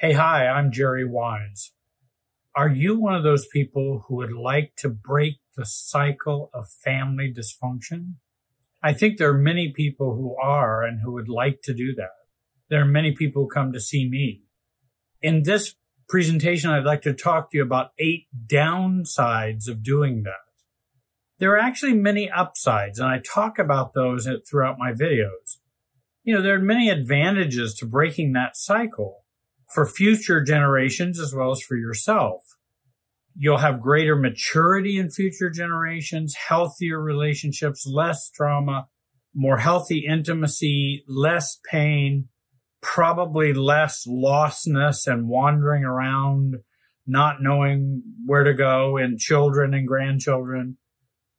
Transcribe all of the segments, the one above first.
Hey, hi, I'm Jerry Wise. Are you one of those people who would like to break the cycle of family dysfunction? I think there are many people who are and who would like to do that. There are many people who come to see me. In this presentation, I'd like to talk to you about 8 downsides of doing that. There are actually many upsides, and I talk about those throughout my videos. There are many advantages to breaking that cycle for future generations as well as for yourself. You'll have greater maturity in future generations, healthier relationships, less trauma, more healthy intimacy, less pain, probably less lostness and wandering around, not knowing where to go in children and grandchildren,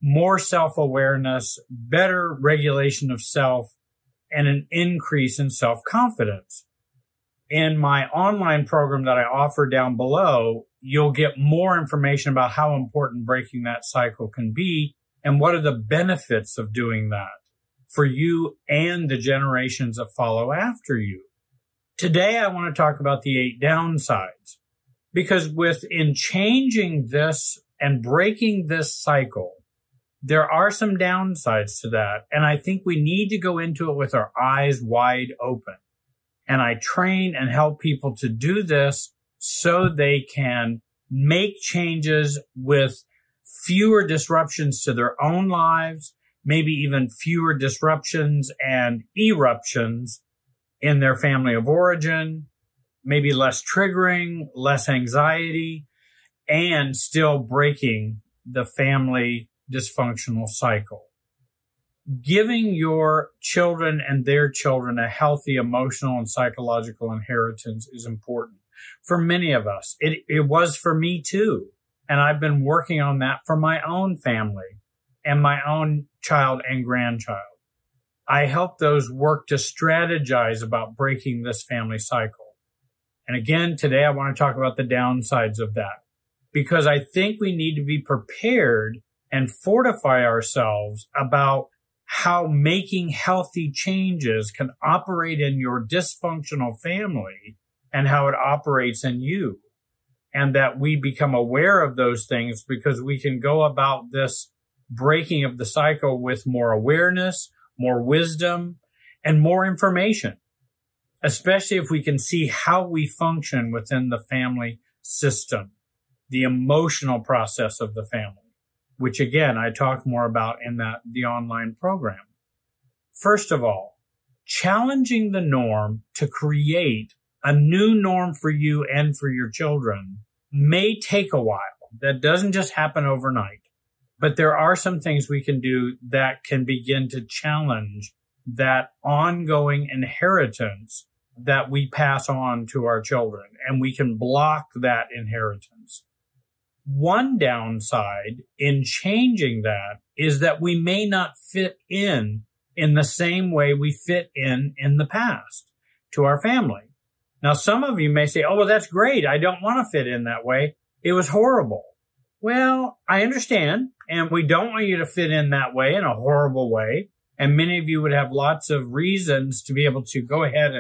more self-awareness, better regulation of self, and an increase in self-confidence. In my online program that I offer down below, you'll get more information about how important breaking that cycle can be and what are the benefits of doing that for you and the generations that follow after you. Today, I want to talk about the 8 downsides, because in changing this and breaking this cycle, there are some downsides to that. And I think we need to go into it with our eyes wide open. And I train and help people to do this so they can make changes with fewer disruptions to their own lives, maybe even fewer disruptions and eruptions in their family of origin, maybe less triggering, less anxiety, and still breaking the family dysfunctional cycle. Giving your children and their children a healthy emotional and psychological inheritance is important for many of us. It was for me too. And I've been working on that for my own family and my own child and grandchild. I help those work to strategize about breaking this family cycle. And again, today I want to talk about the downsides of that, because I think we need to be prepared and fortify ourselves about how making healthy changes can operate in your dysfunctional family and how it operates in you. And that we become aware of those things, because we can go about this breaking of the cycle with more awareness, more wisdom, and more information, especially if we can see how we function within the family system, the emotional process of the family, which again, I talk more about in the online program. First of all, challenging the norm to create a new norm for you and for your children may take a while. That doesn't just happen overnight, but there are some things we can do that can begin to challenge that ongoing inheritance that we pass on to our children, and we can block that inheritance. One downside in changing that is that we may not fit in the same way we fit in the past to our family. Now, some of you may say, oh, well, that's great. I don't want to fit in that way. It was horrible. Well, I understand. And we don't want you to fit in that way, in a horrible way. And many of you would have lots of reasons to be able to go ahead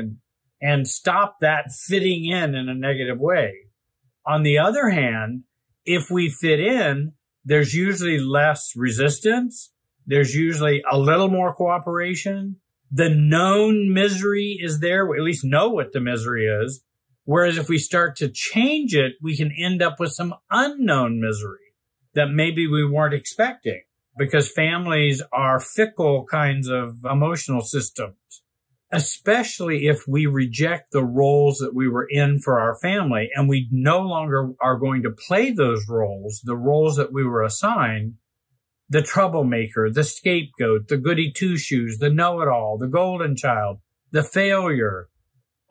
and stop that fitting in a negative way. On the other hand, if we fit in, there's usually less resistance. There's usually a little more cooperation. The known misery is there. We at least know what the misery is. Whereas if we start to change it, we can end up with some unknown misery that maybe we weren't expecting, because families are fickle kinds of emotional systems, especially if we reject the roles that we were in for our family and we no longer are going to play those roles, the roles that we were assigned, the troublemaker, the scapegoat, the goody two-shoes, the know-it-all, the golden child, the failure,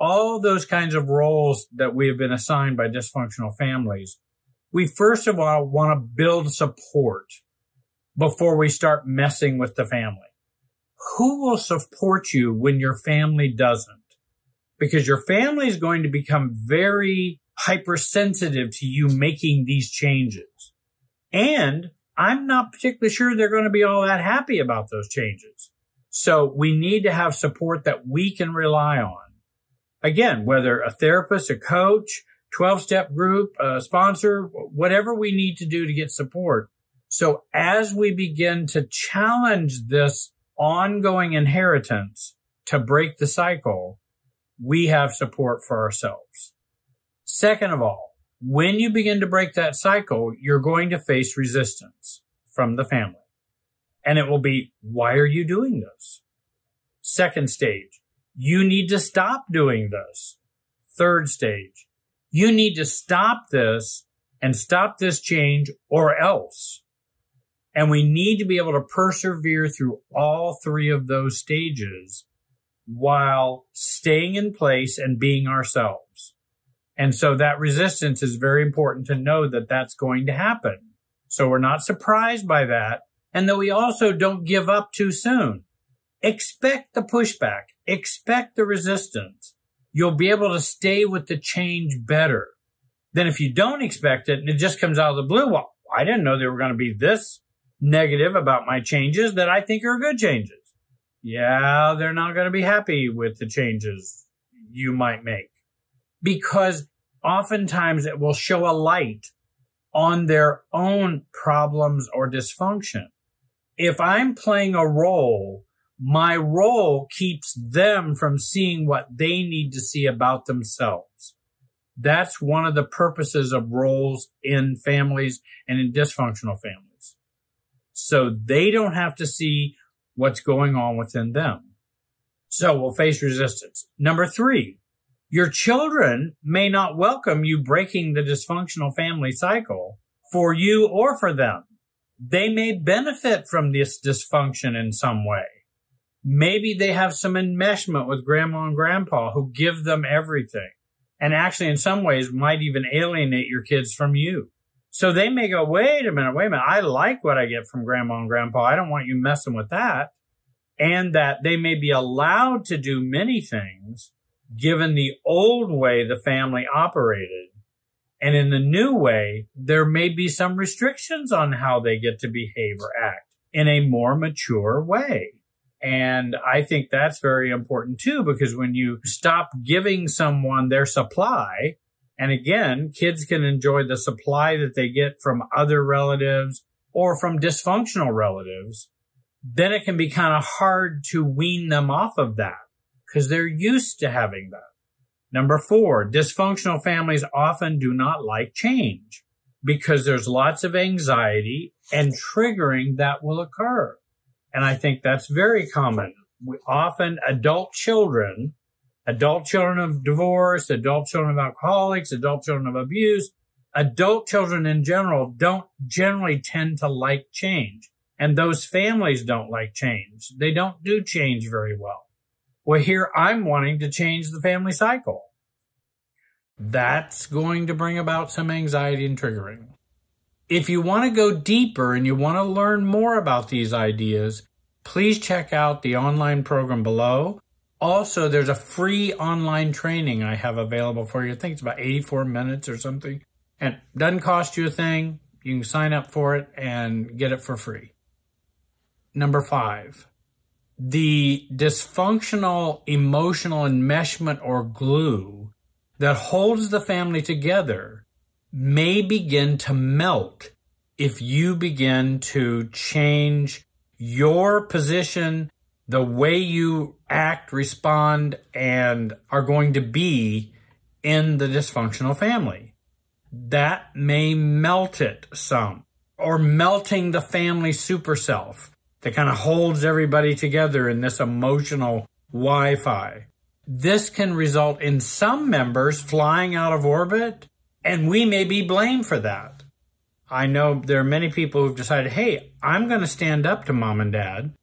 all those kinds of roles that we have been assigned by dysfunctional families. We first of all want to build support before we start messing with the family. Who will support you when your family doesn't? Because your family is going to become very hypersensitive to you making these changes. And I'm not particularly sure they're going to be all that happy about those changes. So we need to have support that we can rely on. Again, whether a therapist, a coach, 12-step group, a sponsor, whatever we need to do to get support. So as we begin to challenge this ongoing inheritance to break the cycle, we have support for ourselves. Second of all, when you begin to break that cycle, you're going to face resistance from the family. And it will be, why are you doing this? Second stage, you need to stop doing this. Third stage, you need to stop this and stop this change or else. And we need to be able to persevere through all three of those stages while staying in place and being ourselves. And so that resistance is very important to know that that's going to happen. So we're not surprised by that. And that we also don't give up too soon. Expect the pushback. Expect the resistance. You'll be able to stay with the change better than if you don't expect it and it just comes out of the blue. Well, I didn't know they were going to be this negative about my changes that I think are good changes. Yeah, they're not going to be happy with the changes you might make because oftentimes it will show a light on their own problems or dysfunction. If I'm playing a role, my role keeps them from seeing what they need to see about themselves. That's one of the purposes of roles in families and in dysfunctional families. So they don't have to see what's going on within them. So we'll face resistance. Number 3, your children may not welcome you breaking the dysfunctional family cycle for you or for them. They may benefit from this dysfunction in some way. Maybe they have some enmeshment with grandma and grandpa who give them everything. And actually, in some ways, might even alienate your kids from you. So they may go, wait a minute. I like what I get from grandma and grandpa. I don't want you messing with that. And that they may be allowed to do many things given the old way the family operated. And in the new way, there may be some restrictions on how they get to behave or act in a more mature way. And I think that's very important too, because when you stop giving someone their supply, and again, kids can enjoy the supply that they get from other relatives or from dysfunctional relatives, then it can be kind of hard to wean them off of that because they're used to having that. Number 4, dysfunctional families often do not like change because there's lots of anxiety and triggering that will occur. And I think that's very common. Often adult children of divorce, adult children of alcoholics, adult children of abuse, adult children in general don't generally tend to like change. And those families don't like change. They don't do change very well. Well, here I'm wanting to change the family cycle. That's going to bring about some anxiety and triggering. If you want to go deeper and you want to learn more about these ideas, please check out the online program below. Also, there's a free online training I have available for you. I think it's about 84 minutes or something. And it doesn't cost you a thing. You can sign up for it and get it for free. Number 5, the dysfunctional emotional enmeshment or glue that holds the family together may begin to melt if you begin to change your position, the way you act, respond, and are going to be in the dysfunctional family. That may melt it some, or melting the family super self that kind of holds everybody together in this emotional Wi-Fi. This can result in some members flying out of orbit, and we may be blamed for that. I know there are many people who've decided, hey, I'm going to stand up to mom and dad.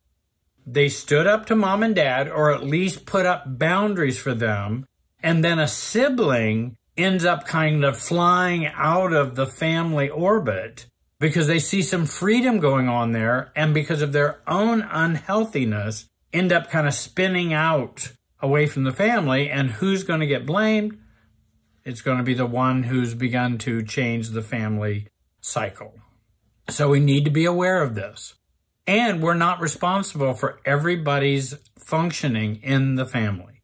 They stood up to mom and dad, or at least put up boundaries for them, and then a sibling ends up kind of flying out of the family orbit because they see some freedom going on there, and because of their own unhealthiness, end up kind of spinning out away from the family. And who's going to get blamed? It's going to be the one who's begun to change the family cycle. So we need to be aware of this. And we're not responsible for everybody's functioning in the family.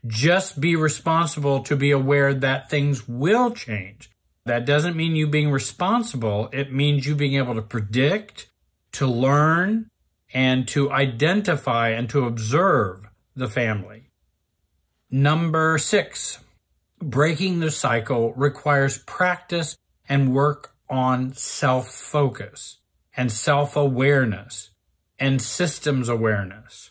Just be responsible to be aware that things will change. That doesn't mean you being responsible. It means you being able to predict, to learn, and to identify and to observe the family. Number 6, breaking the cycle requires practice and work on self-focus and self-awareness and systems awareness.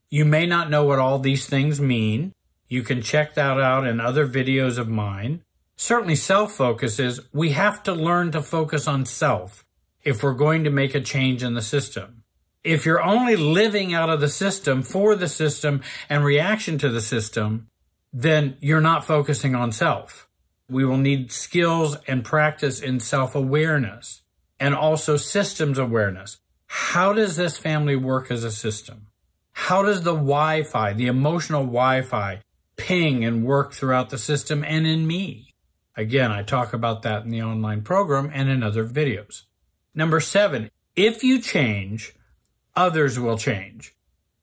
You may not know what all these things mean. You can check that out in other videos of mine. Certainly self-focus is we have to learn to focus on self if we're going to make a change in the system. If you're only living out of the system, for the system, and reaction to the system, then you're not focusing on self. We will need skills and practice in self-awareness and also systems awareness. How does this family work as a system? How does the Wi-Fi, the emotional Wi-Fi, ping and work throughout the system and in me? Again, I talk about that in the online program and in other videos. Number 7, if you change, others will change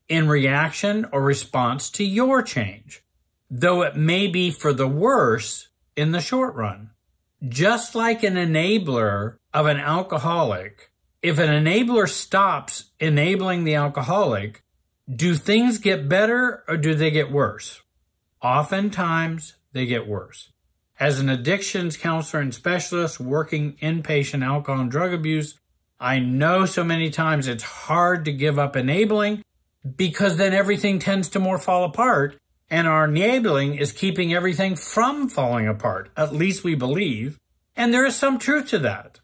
in reaction or response to your change, though it may be for the worse in the short run. Just like an enabler of an alcoholic, if an enabler stops enabling the alcoholic, do things get better or do they get worse? Oftentimes, they get worse. As an addictions counselor and specialist working inpatient alcohol and drug abuse, I know so many times it's hard to give up enabling because then everything tends to more fall apart, and our enabling is keeping everything from falling apart, at least we believe, and there is some truth to that.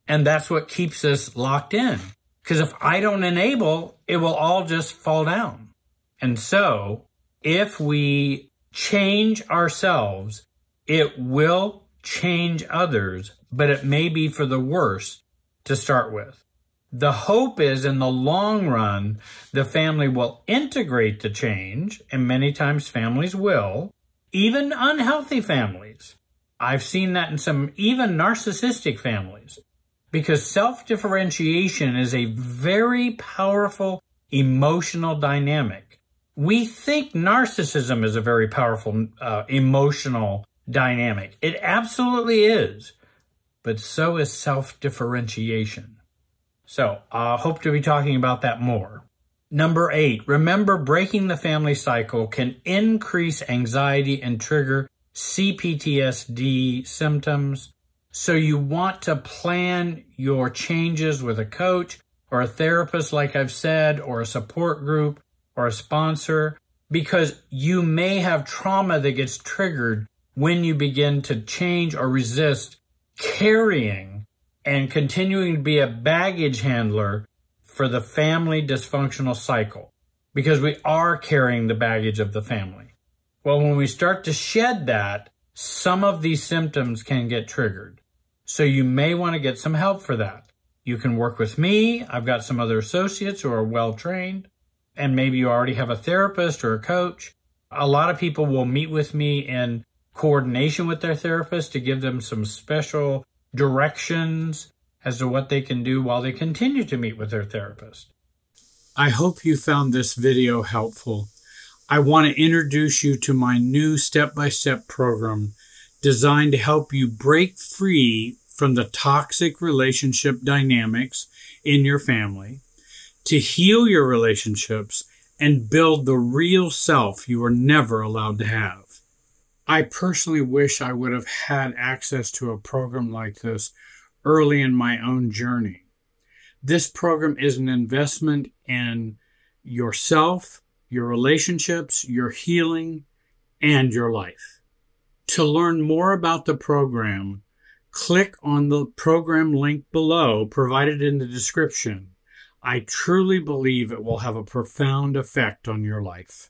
And that's what keeps us locked in, because if I don't enable, it will all just fall down. And so, if we change ourselves, it will change others, but it may be for the worse to start with. The hope is in the long run, the family will integrate the change, and many times families will, even unhealthy families. I've seen that in some even narcissistic families, because self-differentiation is a very powerful emotional dynamic. We think narcissism is a very powerful emotional dynamic. It absolutely is, but so is self-differentiation. So I hope to be talking about that more. Number 8, remember breaking the family cycle can increase anxiety and trigger CPTSD symptoms. So you want to plan your changes with a coach or a therapist, like I've said, or a support group or a sponsor, because you may have trauma that gets triggered when you begin to change or resist carrying and continuing to be a baggage handler for the family dysfunctional cycle, because we are carrying the baggage of the family. Well, when we start to shed that, some of these symptoms can get triggered. So you may want to get some help for that. You can work with me. I've got some other associates who are well-trained, and maybe you already have a therapist or a coach. A lot of people will meet with me in coordination with their therapist to give them some special directions as to what they can do while they continue to meet with their therapist. I hope you found this video helpful. I want to introduce you to my new step-by-step program designed to help you break free from the toxic relationship dynamics in your family, to heal your relationships, and build the real self you were never allowed to have. I personally wish I would have had access to a program like this early in my own journey. This program is an investment in yourself, your relationships, your healing, and your life. To learn more about the program, click on the program link below provided in the description. I truly believe it will have a profound effect on your life.